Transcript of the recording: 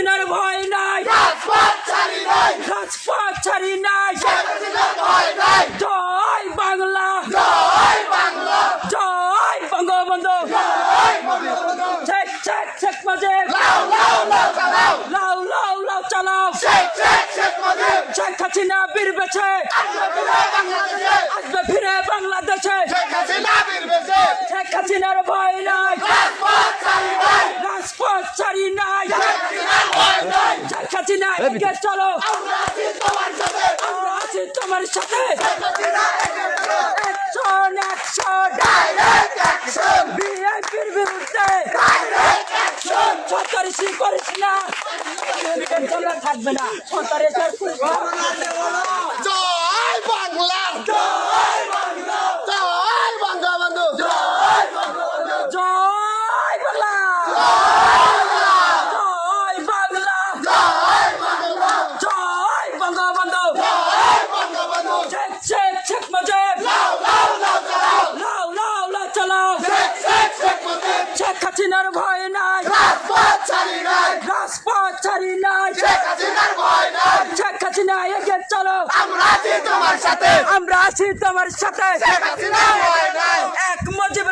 হাসিনার ভয় নাই, রাজপথ ছাড়ি নাই, রাজপথ ছাড়ি নাই। শেখ হাসিনার ভয় নাই। জয় বাংলা, জয় বাংলা, জয় বঙ্গবন্ধু, জয় বঙ্গবন্ধু। শেখ শেখ শেখ মুজিব, লাউ লাউ লাউ চালাও, লাউ লাউ লাউ চালাও। শেখ শেখ শেখ মুজিব। শেখ হাসিনা বীর বেছে আসবে ফিরে বাংলাদেশে, আসবে ফিরে বাংলাদেশে। শেখ হাসিনা বীর বেশে। শেখ হাসিনার ভয় নাই, রাজপথ ছাড়ি নাই, রাজপথ ছাড়ি নাই। শেখ হাসিনার ভয় নাই। শেখ হাসিনা এগিয়ে চলো, আমরা আছি তোমার সাথে, আমরা আছি তোমার সাথে। শেখ হাসিনা এগিয়ে চলো। অ্যাকশন অ্যাকশন, ডাইরেক্ট অ্যাকশন, বিএনপির বিরুদ্ধে ডাইরেক্ট অ্যাকশন। সরকারি করিস না, তোমরা থাকবে না সরকারি জয় বাংলা, জয় বাংলা, জয় বঙ্গবন্ধু, জয় বঙ্গবন্ধু, জয় বাংলা, জয় বাংলা, জয় বাংলা, জয় বঙ্গবন্ধু, জয় বঙ্গবন্ধু। শেখ শেখ শেখ মুজিব, লাউ লাউ লাউ চালাও, লাউ লাউ লাউ চালাও। শেখ শেখ শেখ মুজিব। শেখ হাসিনার ভয় নাই, রাজপথ ছাড়ি নাই, রাজপথ ছাড়ি নাই। শেখ হাসিনার ভয় নাই। শেখ হাসিনা এগিয়ে চলো, আমরা আছি তোমার সাথে, আমরা আছি তোমার সাথে। শেখ হাসিনার ভয় নাই। এক মুজিব